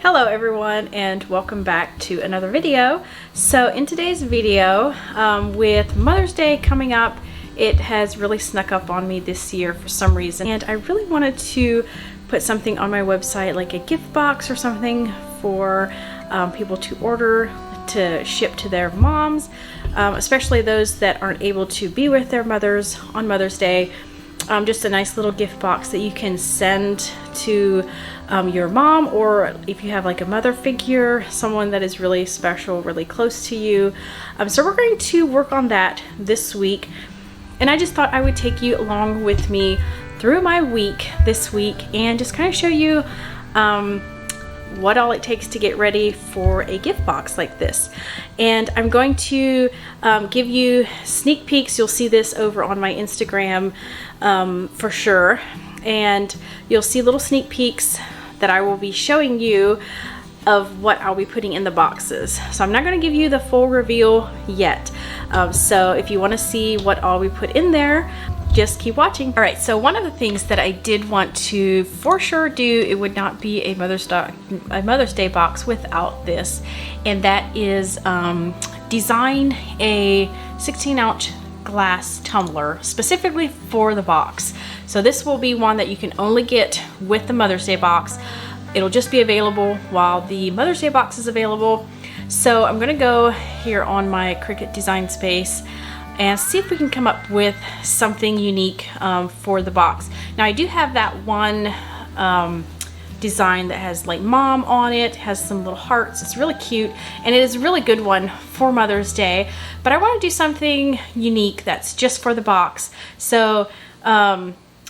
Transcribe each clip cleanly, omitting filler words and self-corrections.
Hello everyone and welcome back to another video. So in today's video, with Mother's Day coming up, it has really snuck up on me this year for some reason, and I really wanted to put something on my website like a gift box or something for people to order to ship to their moms, especially those that aren't able to be with their mothers on Mother's Day. Just a nice little gift box that you can send to your mom, or if you have like a mother figure, someone that is really special, really close to you. So we're going to work on that this week, and I just thought I would take you along with me through my week this week and just kind of show you what all it takes to get ready for a gift box like this. And I'm going to give you sneak peeks. You'll see this over on my Instagram for sure, and you'll see little sneak peeks that I will be showing you of what I'll be putting in the boxes. So I'm not going to give you the full reveal yet. So if you want to see what all we put in there, just keep watching. All right, so one of the things that I did want to for sure do, it would not be a Mother's Day box without this, and that is design a 16-ounce glass tumbler specifically for the box. So this will be one that you can only get with the Mother's Day box. It'll just be available while the Mother's Day box is available. So I'm gonna go here on my Cricut design space and see if we can come up with something unique for the box. Now I do have that one design that has like mom on it, has some little hearts. It's really cute, and it is a really good one for Mother's Day, but I want to do something unique that's just for the box. So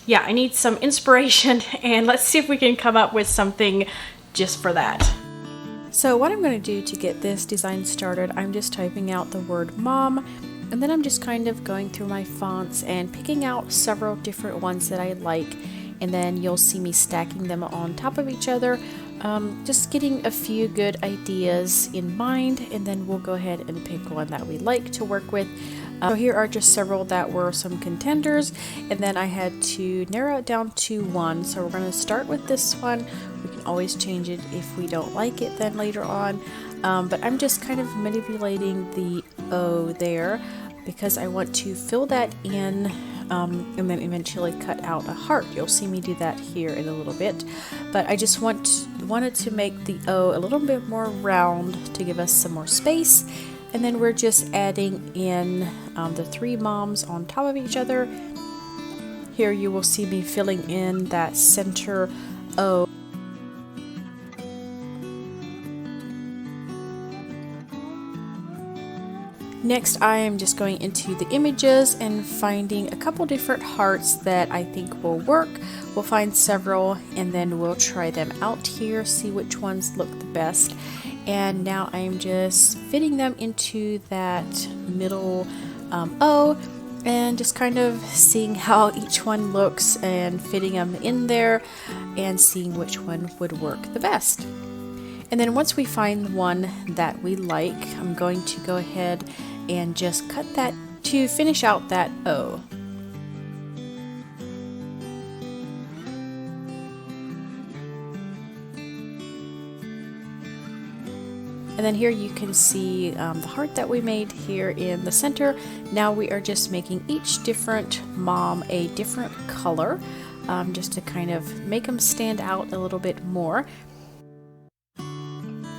yeah, I need some inspiration, and let's see if we can come up with something just for that. So what I'm going to do to get this design started, I'm just typing out the word mom, and then I'm just kind of going through my fonts and picking out several different ones that I like, and then you'll see me stacking them on top of each other, just getting a few good ideas in mind, and then we'll go ahead and pick one that we like to work with. So here are just several that were some contenders, and then I had to narrow it down to one. So we're going to start with this one. We can always change it if we don't like it then later on, but I'm just kind of manipulating the O there because I want to fill that in and then eventually cut out a heart. You'll see me do that here in a little bit, but I just wanted to make the O a little bit more round to give us some more space. And then we're just adding in the three moms on top of each other. Here you will see me filling in that center O. Next, I am just going into the images and finding a couple different hearts that I think will work. We'll find several, and then we'll try them out here, see which ones look the best. And now I'm just fitting them into that middle O, and just kind of seeing how each one looks and fitting them in there and seeing which one would work the best. And then once we find one that we like, I'm going to go ahead and just cut that to finish out that O. And then here you can see the heart that we made here in the center. Now we are just making each different mom a different color, just to kind of make them stand out a little bit more.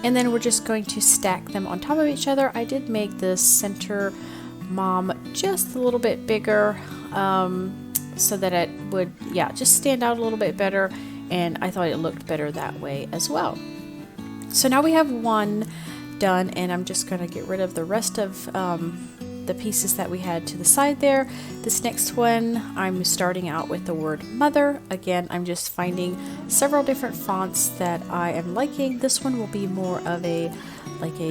And then we're just going to stack them on top of each other. I did make the center mom just a little bit bigger, so that it would, yeah, just stand out a little bit better, and I thought it looked better that way as well. So now we have one done, and I'm just going to get rid of the rest of the pieces that we had to the side there. This next one, I'm starting out with the word mother. Again, I'm just finding several different fonts that I am liking. This one will be more of a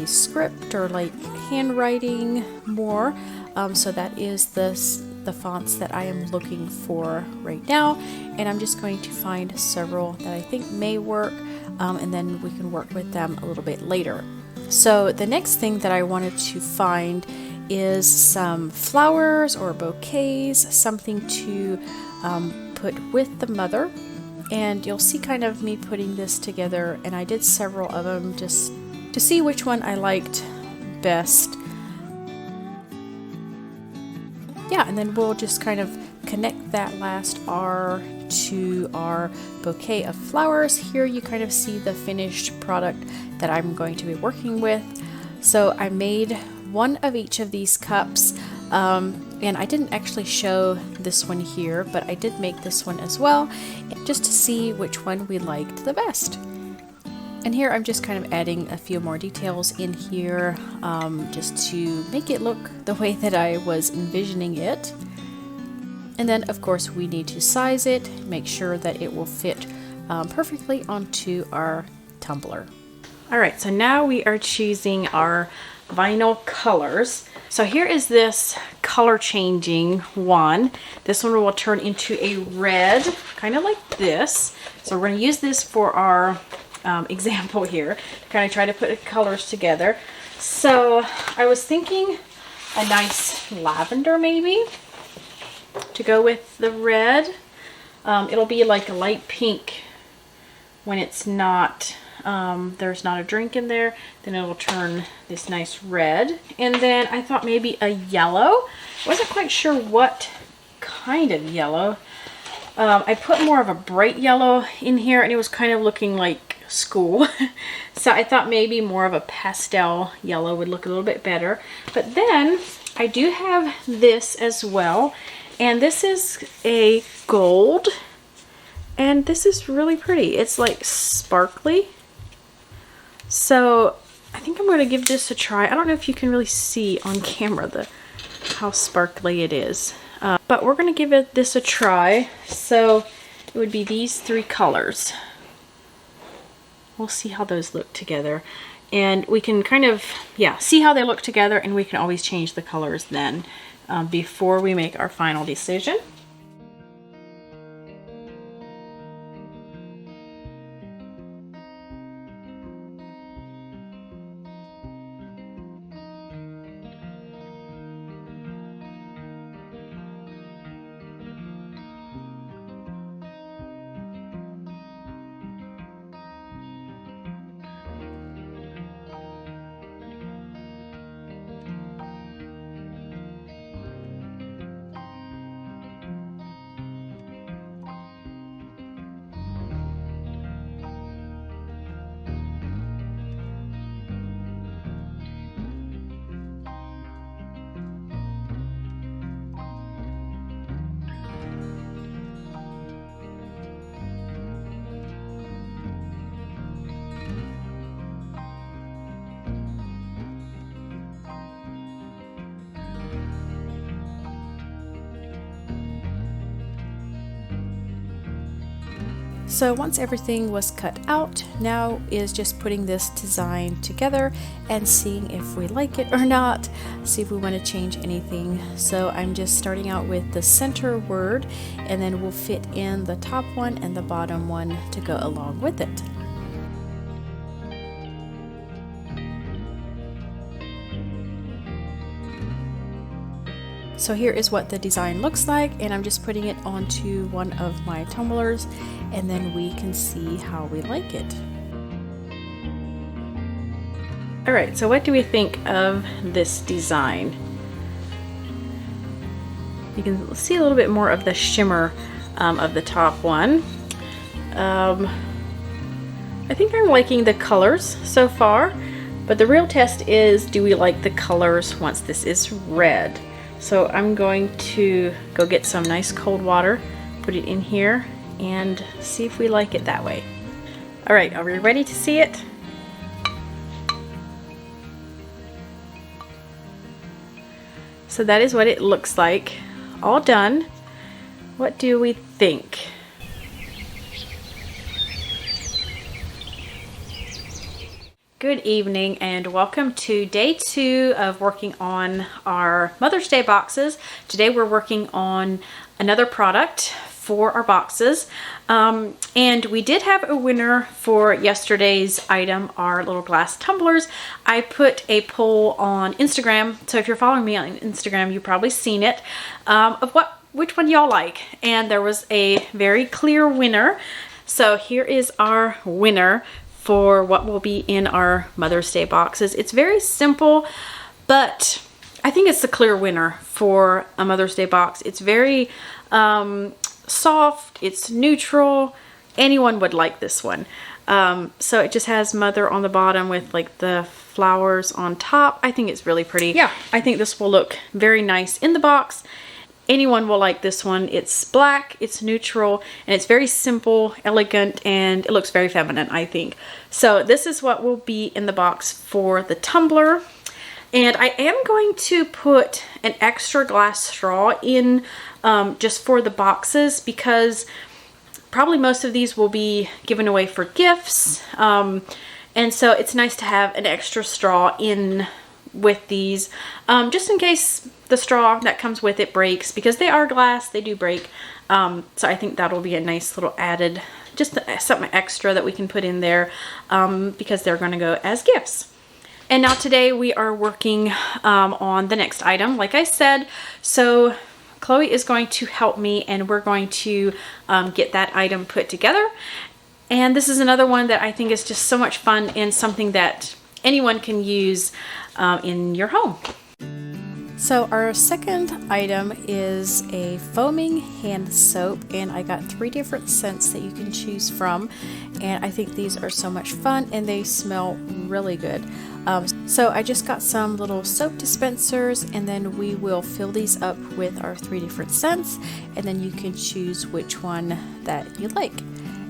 script or like handwriting more. So that is the fonts that I am looking for right now, and I'm just going to find several that I think may work, and then we can work with them a little bit later. So the next thing that I wanted to find is some flowers or bouquets, something to put with the mother. And you'll see kind of me putting this together, and I did several of them just to see which one I liked best. Yeah, and then we'll just kind of connect that last R to our bouquet of flowers. Here you kind of see the finished product that I'm going to be working with. So I made one of each of these cups, and I didn't actually show this one here, but I did make this one as well, just to see which one we liked the best. And here I'm just kind of adding a few more details in here, just to make it look the way that I was envisioning it. And then of course we need to size it, make sure that it will fit perfectly onto our tumbler. Alright, so now we are choosing our vinyl colors. So here is this color changing one. This one will turn into a red, kind of like this. So we're going to use this for our example here, to kind of try to put the colors together. So I was thinking a nice lavender maybe to go with the red. It'll be like a light pink when it's not, there's not a drink in there, then it'll turn this nice red. And then I thought maybe a yellow. I wasn't quite sure what kind of yellow. I put more of a bright yellow in here, and it was kind of looking like school. So I thought maybe more of a pastel yellow would look a little bit better. But then I do have this as well, and this is a gold, and this is really pretty. It's like sparkly. So I think I'm going to give this a try. I don't know if you can really see on camera how sparkly it is, but we're going to give this a try. So it would be these three colors. We'll see how those look together, and we can kind of, yeah, see how they look together, and we can always change the colors then before we make our final decision. So once everything was cut out, now is just putting this design together and seeing if we like it or not, see if we want to change anything. So I'm just starting out with the center word, and then we'll fit in the top one and the bottom one to go along with it. So here is what the design looks like, and I'm just putting it onto one of my tumblers, and then we can see how we like it. Alright, so what do we think of this design? You can see a little bit more of the shimmer of the top one. I think I'm liking the colors so far, but the real test is, do we like the colors once this is red? So I'm going to go get some nice cold water, put it in here, and see if we like it that way. Alright, are we ready to see it? So that is what it looks like, all done. What do we think? Good evening, and welcome to day 2 of working on our Mother's Day boxes. Today we're working on another product for our boxes, and we did have a winner for yesterday's item, our little glass tumblers. I put a poll on Instagram, so if you're following me on Instagram, you've probably seen it, of which one y'all like, and there was a very clear winner. So here is our winner for what will be in our Mother's Day boxes. It's very simple, but I think it's the clear winner for a Mother's Day box. It's very soft, it's neutral. Anyone would like this one. So it just has mother on the bottom with like the flowers on top. I think it's really pretty. Yeah, I think this will look very nice in the box. Anyone will like this one. It's black, it's neutral, and it's very simple, elegant, and it looks very feminine, I think. So this is what will be in the box for the tumbler. And I am going to put an extra glass straw in just for the boxes, because probably most of these will be given away for gifts. And so it's nice to have an extra straw in with these, just in case the straw that comes with it breaks, because they are glass, they do break. So I think that'll be a nice little added, just something extra that we can put in there, because they're going to go as gifts. And now today we are working on the next item, like I said. So Chloe is going to help me, and we're going to get that item put together. And this is another one that I think is just so much fun and something that anyone can use in your home. So our second item is a foaming hand soap, and I got 3 different scents that you can choose from, and I think these are so much fun and they smell really good. So I just got some little soap dispensers, and then we will fill these up with our 3 different scents, and then you can choose which one that you like.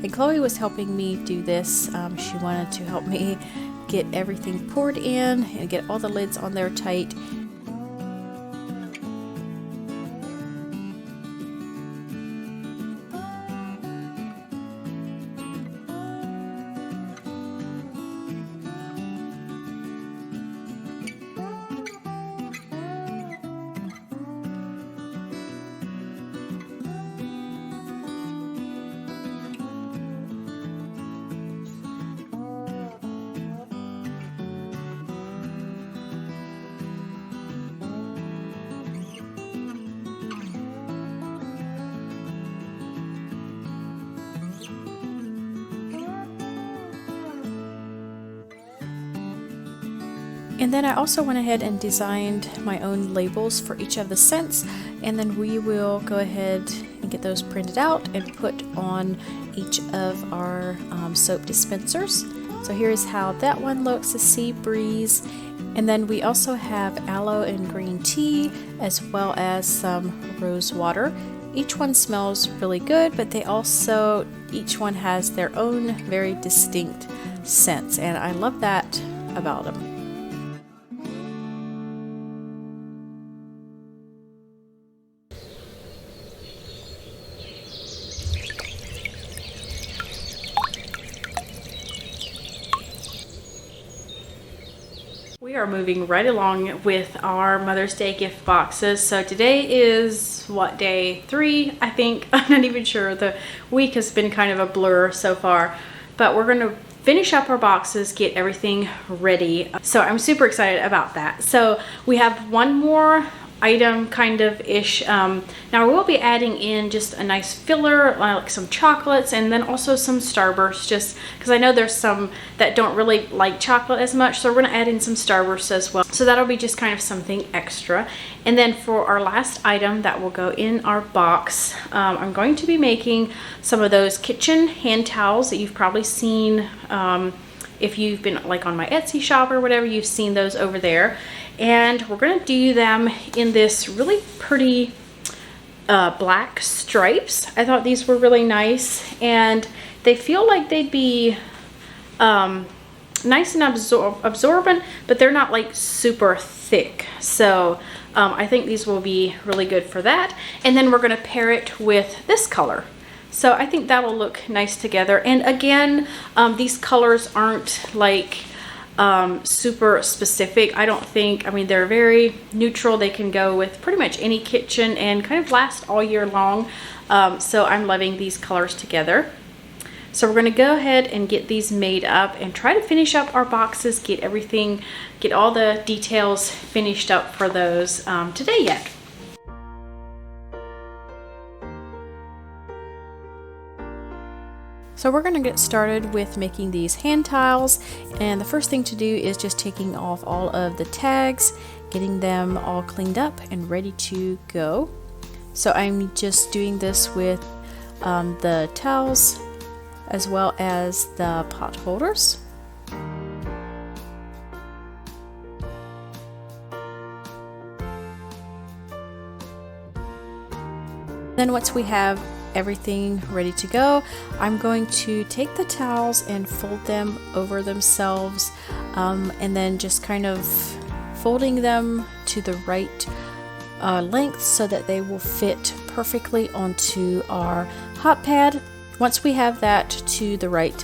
And Chloe was helping me do this. She wanted to help me get everything poured in and get all the lids on there tight. And then I also went ahead and designed my own labels for each of the scents, and then we will go ahead and get those printed out and put on each of our soap dispensers. So here's how that one looks, a sea breeze. And then we also have aloe and green tea, as well as some rose water. Each one smells really good, but they also, each one has their own very distinct scents, and I love that about them. We are moving right along with our Mother's Day gift boxes. So today is what, day 3, I think. I'm not even sure. The week has been kind of a blur so far, but we're going to finish up our boxes, get everything ready. So I'm super excited about that. So we have one more item kind of ish. Now we'll be adding in just a nice filler, like some chocolates, and then also some Starburst, just because I know there's some that don't really like chocolate as much, so we're going to add in some Starburst as well. So that'll be just kind of something extra. And then for our last item that will go in our box, I'm going to be making some of those kitchen hand towels that you've probably seen. If you've been like on my Etsy shop or whatever, you've seen those over there. And we're going to do them in this really pretty black stripes. I thought these were really nice, and they feel like they'd be nice and absorbent, but they're not like super thick. So I think these will be really good for that. And then we're going to pair it with this color. So I think that'll look nice together. And again, these colors aren't like super specific. I don't think, I mean, they're very neutral. They can go with pretty much any kitchen and kind of last all year long. So I'm loving these colors together. So we're going to go ahead and get these made up and try to finish up our boxes, get everything, get all the details finished up for those today yet. So we're going to get started with making these hand tiles, and the first thing to do is just taking off all of the tags, getting them all cleaned up and ready to go. So I'm just doing this with the towels as well as the pot holders. Then once we have everything ready to go, I'm going to take the towels and fold them over themselves, and then just kind of folding them to the right length so that they will fit perfectly onto our hot pad. Once we have that to the right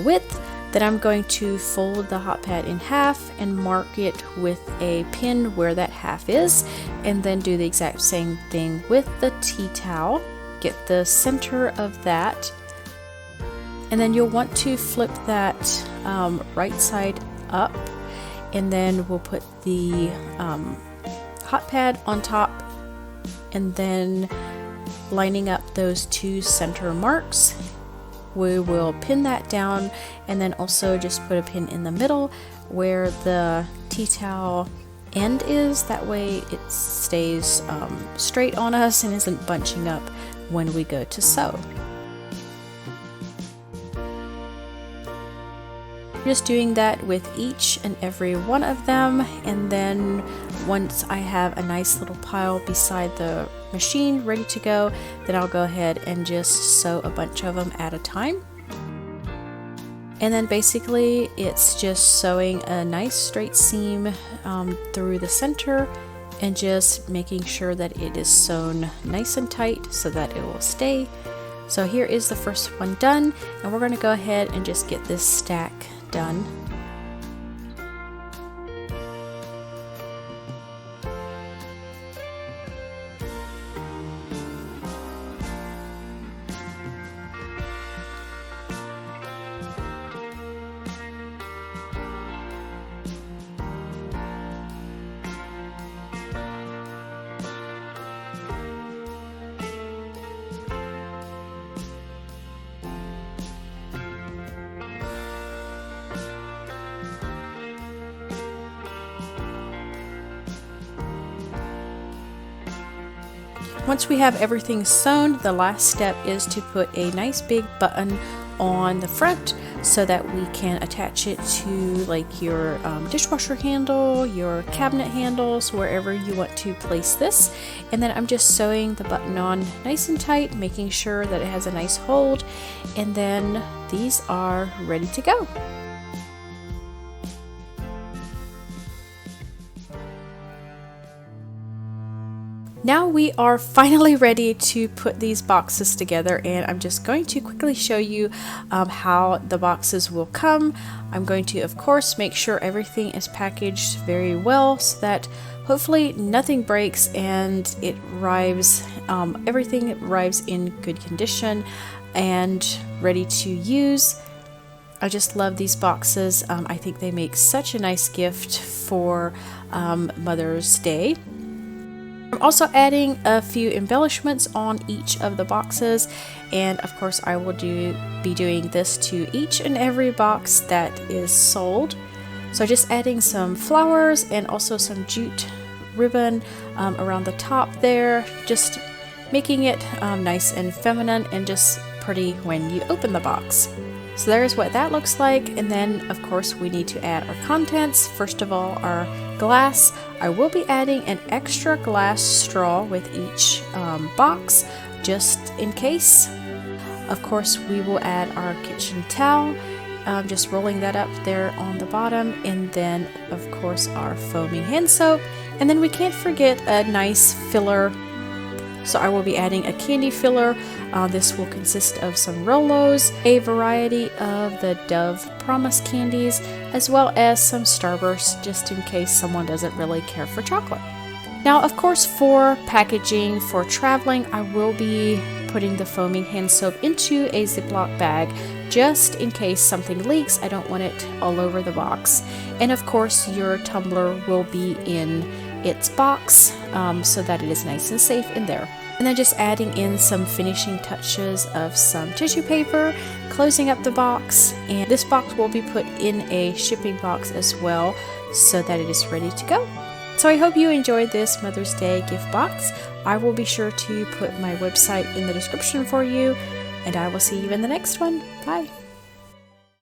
width, then I'm going to fold the hot pad in half and mark it with a pin where that half is, and then do the exact same thing with the tea towel. Get the center of that, and then you'll want to flip that right side up, and then we'll put the hot pad on top, and then lining up those two center marks, we will pin that down, and then also just put a pin in the middle where the tea towel end is. That way it stays straight on us and isn't bunching up when we go to sew. Just doing that with each and every one of them, and then once I have a nice little pile beside the machine ready to go, then I'll go ahead and just sew a bunch of them at a time. And then basically it's just sewing a nice straight seam through the center, and just making sure that it is sewn nice and tight so that it will stay. So here is the first one done, and we're going to go ahead and just get this stack done. Once we have everything sewn, the last step is to put a nice big button on the front so that we can attach it to like your dishwasher handle, your cabinet handles, wherever you want to place this. And then I'm just sewing the button on nice and tight, making sure that it has a nice hold, and then these are ready to go. Now we are finally ready to put these boxes together, and I'm just going to quickly show you how the boxes will come. I'm going to, of course, make sure everything is packaged very well so that hopefully nothing breaks and it arrives, everything arrives in good condition and ready to use. I just love these boxes. I think they make such a nice gift for Mother's Day. I'm also adding a few embellishments on each of the boxes, and of course I will be doing this to each and every box that is sold. So just adding some flowers and also some jute ribbon around the top there, just making it nice and feminine and just pretty when you open the box. So there's what that looks like, and then of course we need to add our contents. First of all, our glass. I will be adding an extra glass straw with each box, just in case. Of course, we will add our kitchen towel, just rolling that up there on the bottom, and then of course our foaming hand soap, and then we can't forget a nice filler. So I will be adding a candy filler. This will consist of some Rolos, a variety of the Dove Promise candies, as well as some Starburst, just in case someone doesn't really care for chocolate. Now, of course, for packaging for traveling, I will be putting the foaming hand soap into a Ziploc bag, just in case something leaks. I don't want it all over the box. And of course, your tumbler will be in its box so that it is nice and safe in there. And then just adding in some finishing touches of some tissue paper, closing up the box, and this box will be put in a shipping box as well so that it is ready to go. So I hope you enjoyed this Mother's Day gift box. I will be sure to put my website in the description for you, and I will see you in the next one. Bye!